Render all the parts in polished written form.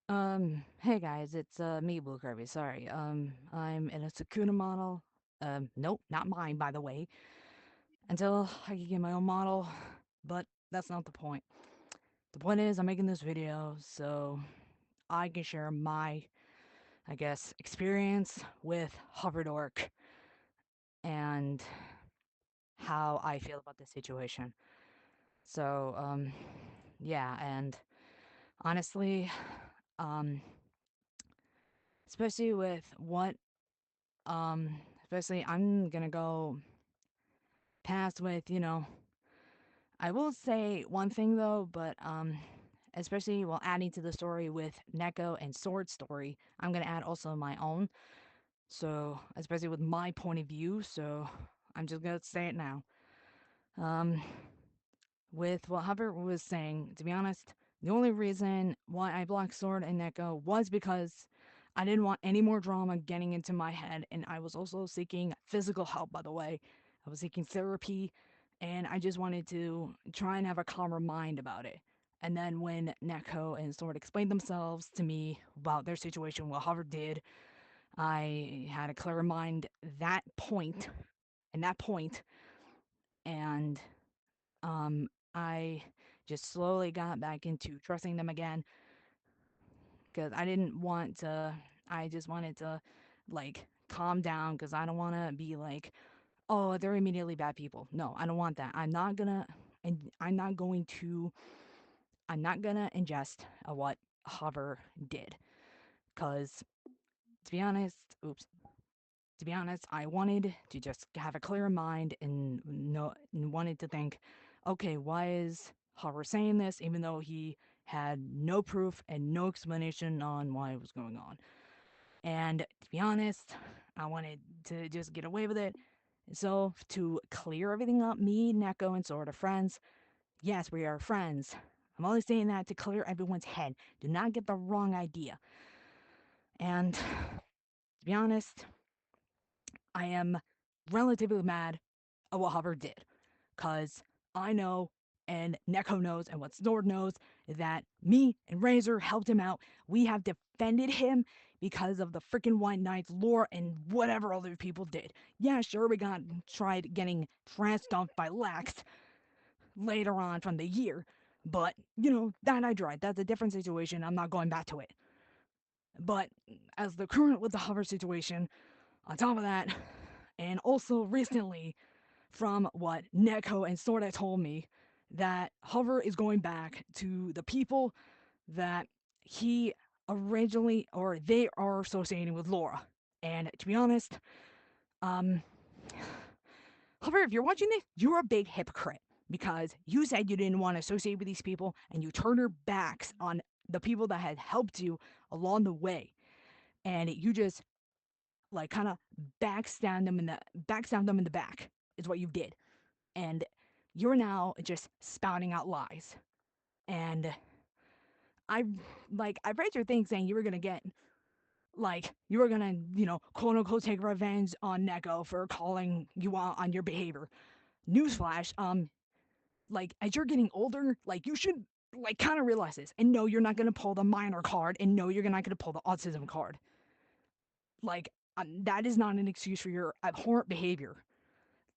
Hey guys, it's me, Blue Kirby. Sorry. I'm in a Sakuna model. Nope, not mine, by the way. Until I can get my own model, but that's not the point. The point is, I'm making this video so I can share my, I guess, experience with Hoverdork and how I feel about the situation. So, yeah, and honestly, um, especially with what, especially I'm gonna go past with, I will say one thing though, but especially while adding to the story with Neko and Sword story, I'm gonna add also my own. So especially with my point of view, so I'm just gonna say it now. Um, with what Hubbard was saying, to be honest, the only reason why I blocked Sword and Neko was because I didn't want any more drama getting into my head, and I was also seeking physical help, by the way. I was seeking therapy, and I just wanted to try and have a calmer mind about it. And then when Neko and Sword explained themselves to me about their situation, what Hubbard did, I had a clearer mind that point, and that point, and um, I just slowly got back into trusting them again because I didn't want to. I just wanted to like calm down because I don't want to be like, oh, they're immediately bad people. No, I don't want that. And I'm not going to. I'm not gonna ingest what Hover did because to be honest, oops. To be honest, I wanted to just have a clear mind and wanted to think, okay, why is Hover saying this, even though he had no proof and no explanation on why it was going on. And to be honest, I wanted to just get away with it. So to clear everything up, me, Neko, and Sword are friends. Yes, we are friends. I'm only saying that to clear everyone's head. Do not get the wrong idea. And to be honest, I am relatively mad at what Hover did. Because I know, and Neko knows, and what Sword knows, that me and Razor helped him out. We have defended him because of the freaking White Knight's lore and whatever other people did. Yeah, sure, we got tried getting trans dumped by Lex later on from the year. But, that I tried. That's a different situation. I'm not going back to it. But as the current with the Hover situation, on top of that, and also recently, from what Neko and Sorda told me, that Hover is going back to the people that he originally, or they are associating with Laura. And to be honest, um, Hover, if you're watching this, you're a big hypocrite because you said you didn't want to associate with these people and you turned your backs on the people that had helped you along the way. And you just like kind of backstab them in the back is what you did. And you're now just spouting out lies. And I I read your thing saying you were gonna get you were gonna quote unquote take revenge on Neko for calling you out on your behavior. Newsflash, as you're getting older, you should kind of realize this and no, you're not gonna pull the minor card and no, you're not gonna pull the autism card. Like that is not an excuse for your abhorrent behavior.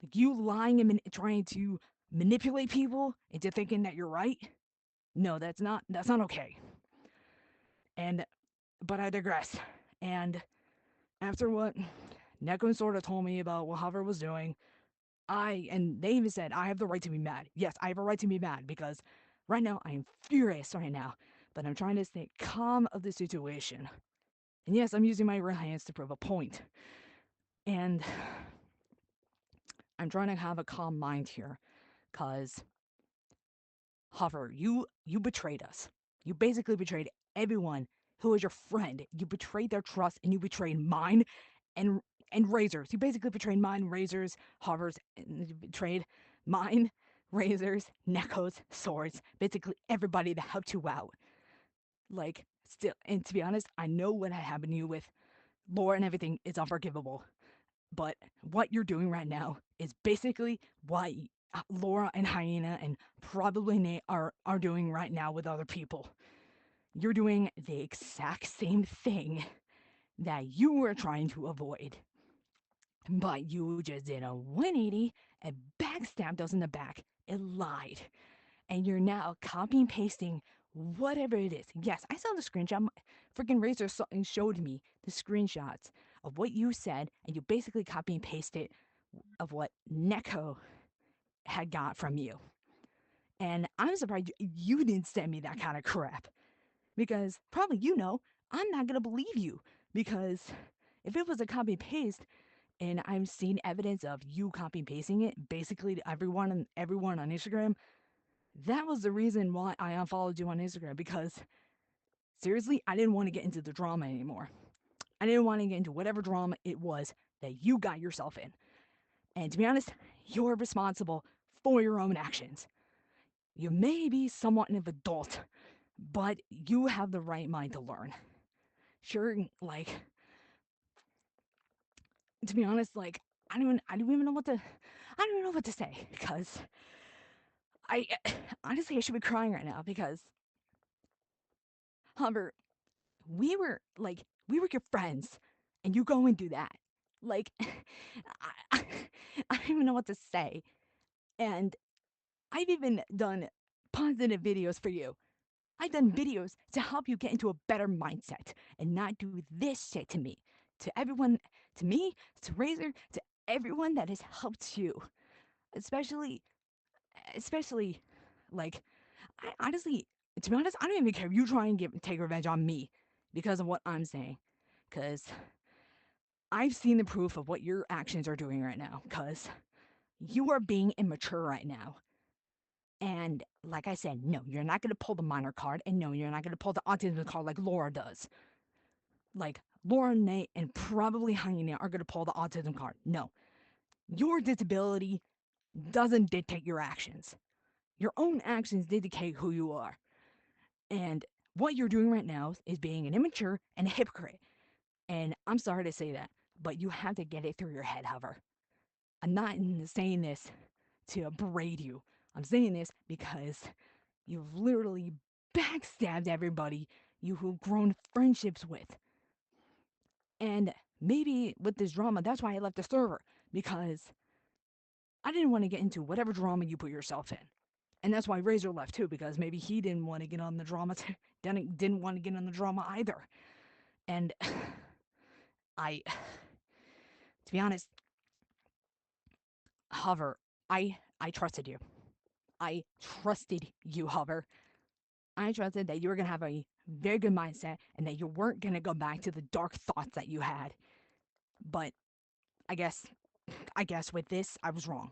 Like you lying and trying to manipulate people into thinking that you're right. No, that's not okay. And but I digress. And after what Neko sort of told me about what Hover was doing, and they even said I have the right to be mad. Yes, I have a right to be mad because right now I am furious right now, but I'm trying to stay calm of the situation. And yes, I'm using my real hands to prove a point. And I'm trying to have a calm mind here, cause Hover, you betrayed us. You basically betrayed everyone who was your friend. You betrayed their trust and you betrayed mine and Razors. You basically betrayed mine, Razors, Hovers, and you betrayed mine, Razors, Neko's, Swords, basically everybody that helped you out. Still, and to be honest, I know what had happened to you with lore and everything is unforgivable. But what you're doing right now is basically what Laura and Hyena and probably Nate are doing right now with other people. You're doing the exact same thing that you were trying to avoid, but you just did a 180 and backstabbed us in the back and lied. And you're now copy and pasting whatever it is. Yes, I saw the screenshot. Freaking Razor showed me the screenshots of what you said, and you basically copy and pasted of what Neko had got from you. And I'm surprised you didn't send me that kind of crap because probably I'm not gonna believe you because if it was a copy paste and I've seen evidence of you copy pasting it basically to everyone on Instagram, that was the reason why I unfollowed you on Instagram because seriously, I didn't want to get into the drama anymore. I didn't want to get into whatever drama it was that you got yourself in. And to be honest, you're responsible for your own actions. You may be somewhat of an adult, but you have the right mind to learn. Sure, like to be honest, like I don't even know what to I don't even know what to say because I honestly I should be crying right now because Humber, we were your friends, and you go and do that. Like I don't even know what to say. And I've even done positive videos for you. I've done videos to help you get into a better mindset and not do this shit to me. To everyone, to me, to Razor, to everyone that has helped you. Especially, especially, like, I honestly, to be honest, I don't even care if you try and take revenge on me because of what I'm saying. Because I've seen the proof of what your actions are doing right now. Because you are being immature right now. And like I said, no, you're not going to pull the minor card. And no, you're not going to pull the autism card like Laura does. Like Laura, Nate, and probably Hyena are going to pull the autism card. No, your disability doesn't dictate your actions. Your own actions dictate who you are. And what you're doing right now is being an immature and a hypocrite. And I'm sorry to say that, but you have to get it through your head, Hover. I'm not saying this to berate you. I'm saying this because you've literally backstabbed everybody you've grown friendships with. And maybe with this drama, that's why I left the server, because I didn't want to get into whatever drama you put yourself in. And that's why Razor left too, because maybe he didn't want to get on the drama, didn't want to get on the drama either. And I, to be honest, Hover, I trusted you. I trusted you, Hover. I trusted that you were gonna have a very good mindset and that you weren't gonna go back to the dark thoughts that you had. But I guess, I guess with this, I was wrong.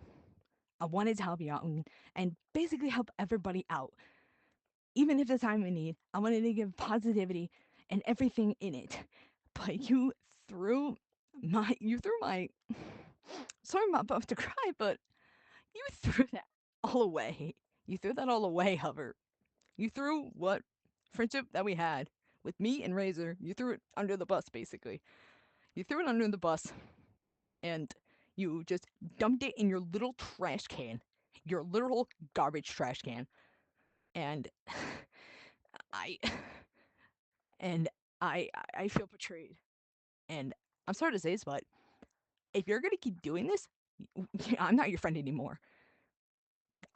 I wanted to help you out and basically help everybody out. Even if the time in need, I wanted to give positivity and everything in it. But you threw my, sorry I'm about to cry, but you threw that all away. You threw that all away, Hover. You threw what friendship that we had with me and Razor, you threw it under the bus, basically. You threw it under the bus and you just dumped it in your little trash can, your literal garbage trash can. And I and I feel betrayed. And I'm sorry to say this, but if you're gonna keep doing this, I'm not your friend anymore.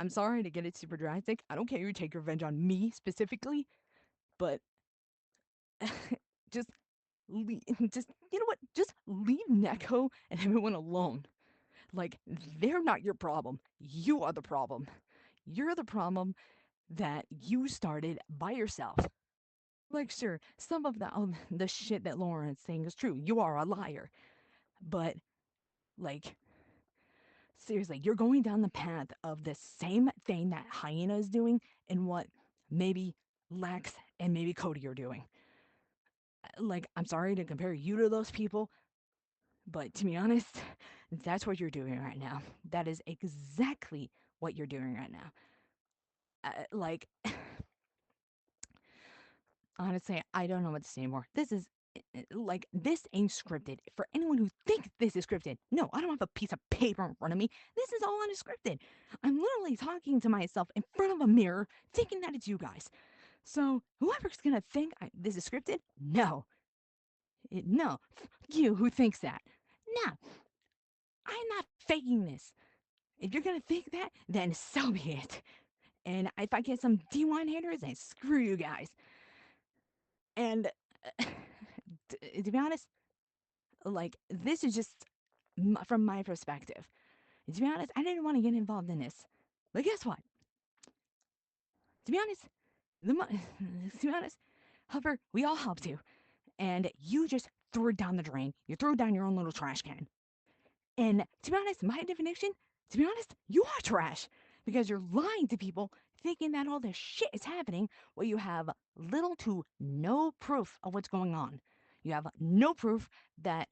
I'm sorry to get it super drastic. I don't care if you take revenge on me specifically, but just just you know what? Just leave Neko and everyone alone. Like they're not your problem. You are the problem. You're the problem that you started by yourself. Like sure, some of the shit that Lauren's saying is true. You are a liar. But like seriously, you're going down the path of the same thing that Hyena is doing and what maybe Lex and maybe Cody are doing. Like, I'm sorry to compare you to those people, but to be honest, that's what you're doing right now. That is exactly what you're doing right now. Like, honestly, I don't know what to say anymore. This is like this ain't scripted. For anyone who thinks this is scripted, no, I don't have a piece of paper in front of me. This is all unscripted. I'm literally talking to myself in front of a mirror, thinking that it's you guys. So whoever's gonna think this is scripted, no, no, you who thinks that, no, I'm not faking this. If you're gonna think that, then so be it. And if I get some D1 haters, then screw you guys. And to be honest, like this is just from my perspective. To be honest, I didn't want to get involved in this, but guess what? To be honest, to be honest, Hover, we all helped you, and you just threw it down the drain. You threw it down your own little trash can. And to be honest, my definition, to be honest, you are trash because you're lying to people thinking that all this shit is happening while you have little to no proof of what's going on. You have no proof that,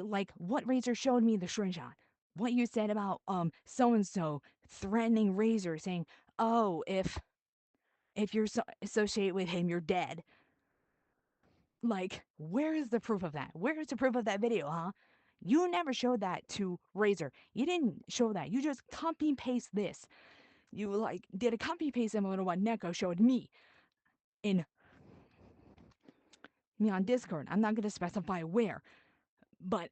like, what Razor showed me the screenshot. What you said about so and so threatening Razor, saying, "Oh, if you're associated with him, you're dead." Like, where is the proof of that? Where is the proof of that video, huh? You never showed that to Razor. You didn't show that. You just copy paste this. You like did a copy paste similar to what Neko showed in me on Discord. I'm not gonna specify where, but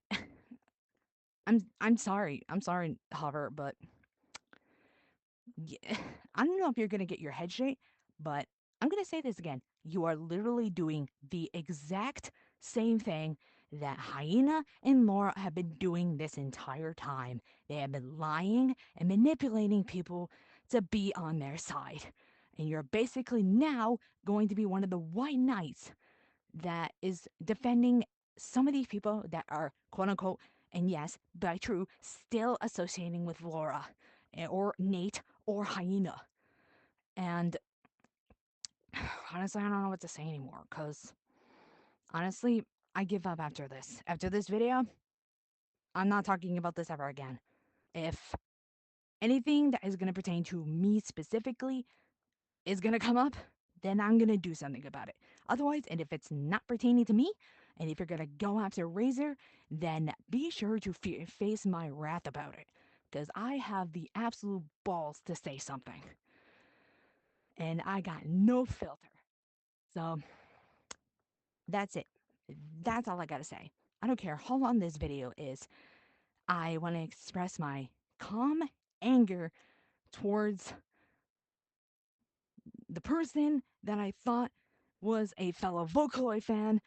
I'm sorry. I'm sorry, Hover, but yeah, I don't know if you're gonna get your head straight, but I'm gonna say this again. You are literally doing the exact same thing that Hyena and Laura have been doing this entire time. They have been lying and manipulating people to be on their side. And you're basically now going to be one of the white knights that is defending some of these people that are quote unquote, and yes, by true, still associating with Laura or Nate or Hyena. And honestly, I don't know what to say anymore because honestly, I give up after this. After this video, I'm not talking about this ever again. If anything that is going to pertain to me specifically is going to come up, then I'm going to do something about it. Otherwise, and if it's not pertaining to me, and if you're going to go after Razor, then be sure to face my wrath about it. Because I have the absolute balls to say something. And I got no filter. So that's it. That's all I gotta say. I don't care how long this video is. I want to express my calm anger towards the person that I thought was a fellow Vocaloid fan,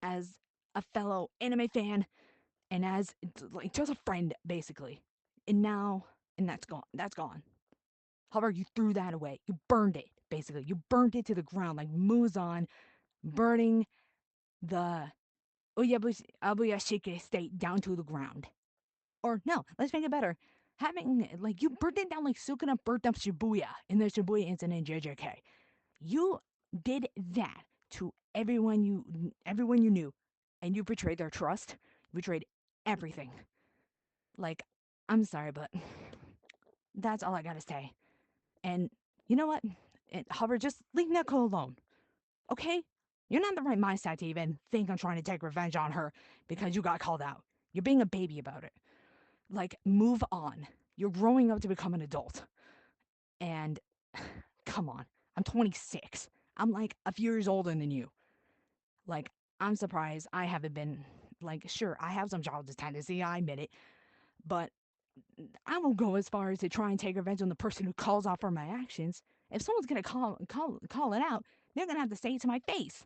as a fellow anime fan, and as like just a friend, basically. And now, and that's gone. That's gone. However, you threw that away. You burned it, basically. You burned it to the ground, like Muzan burning the Oyabuyashike state down to the ground. Or no, let's make it better. Having like you burned it down like Sukuna burnt up Shibuya in the Shibuya incident in JJK. You did that to everyone you knew, and you betrayed their trust. You betrayed everything. Like, I'm sorry, but that's all I gotta say. And you know what? Hover, just leave Neko alone, okay? You're not in the right mindset to even think I'm trying to take revenge on her because you got called out. You're being a baby about it. Like, move on. You're growing up to become an adult. And come on, I'm 26. I'm like a few years older than you. Like, I'm surprised I haven't been, like, sure, I have some childish tendency, I admit it, but I won't go as far as to try and take revenge on the person who calls out for my actions. If someone's gonna call it out, they're gonna have to say it to my face.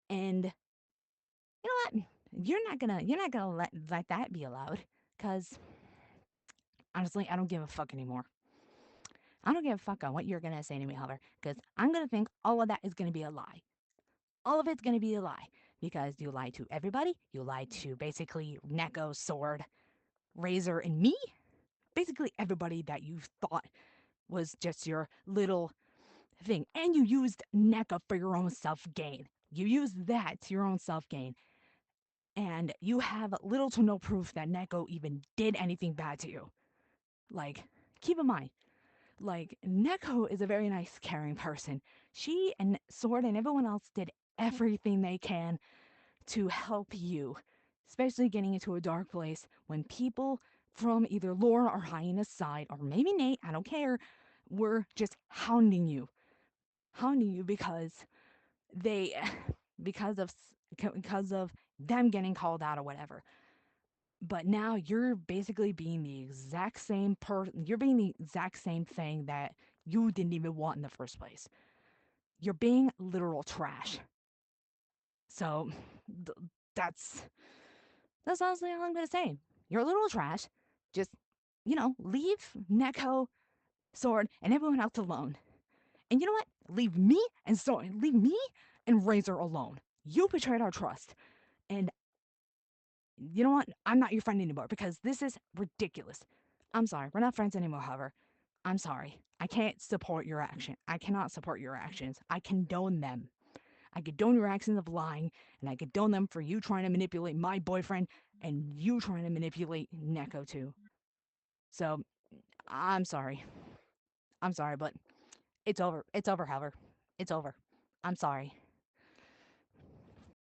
And you know what? You're not gonna let that be allowed. Cause honestly, I don't give a fuck anymore. I don't give a fuck on what you're gonna say to me, Hover, because I'm gonna think all of that is gonna be a lie. All of it's gonna be a lie. Because you lied to everybody. You lied to basically Neko, Sword, Razor, and me. Basically everybody that you thought was just your little thing. And you used Neko for your own self gain. You used that to your own self gain. And you have little to no proof that Neko even did anything bad to you. Like, keep in mind, like, Neko is a very nice, caring person. She and Sword and everyone else did everything they can to help you, especially getting into a dark place when people from either Laura or Hyena's side, or maybe Nate, I don't care, were just hounding you. hounding you they because of because of them getting called out or whatever. But now you're basically being the exact same you're being the exact same thing that you didn't even want in the first place. You're being literal trash. So th- that's that's honestly all I'm gonna say. You're a little trash. Just leave Neko, Sword, and everyone else alone. And you know what? Leave me and Razor alone. You betrayed our trust. And you know what? I'm not your friend anymore because this is ridiculous. I'm sorry. We're not friends anymore, however. I'm sorry. I can't support your action. I cannot support your actions. I condone them. I condone your actions of lying, and I condone them for you trying to manipulate my boyfriend and you trying to manipulate Neko too. So I'm sorry. I'm sorry, but it's over. It's over, however. It's over. I'm sorry.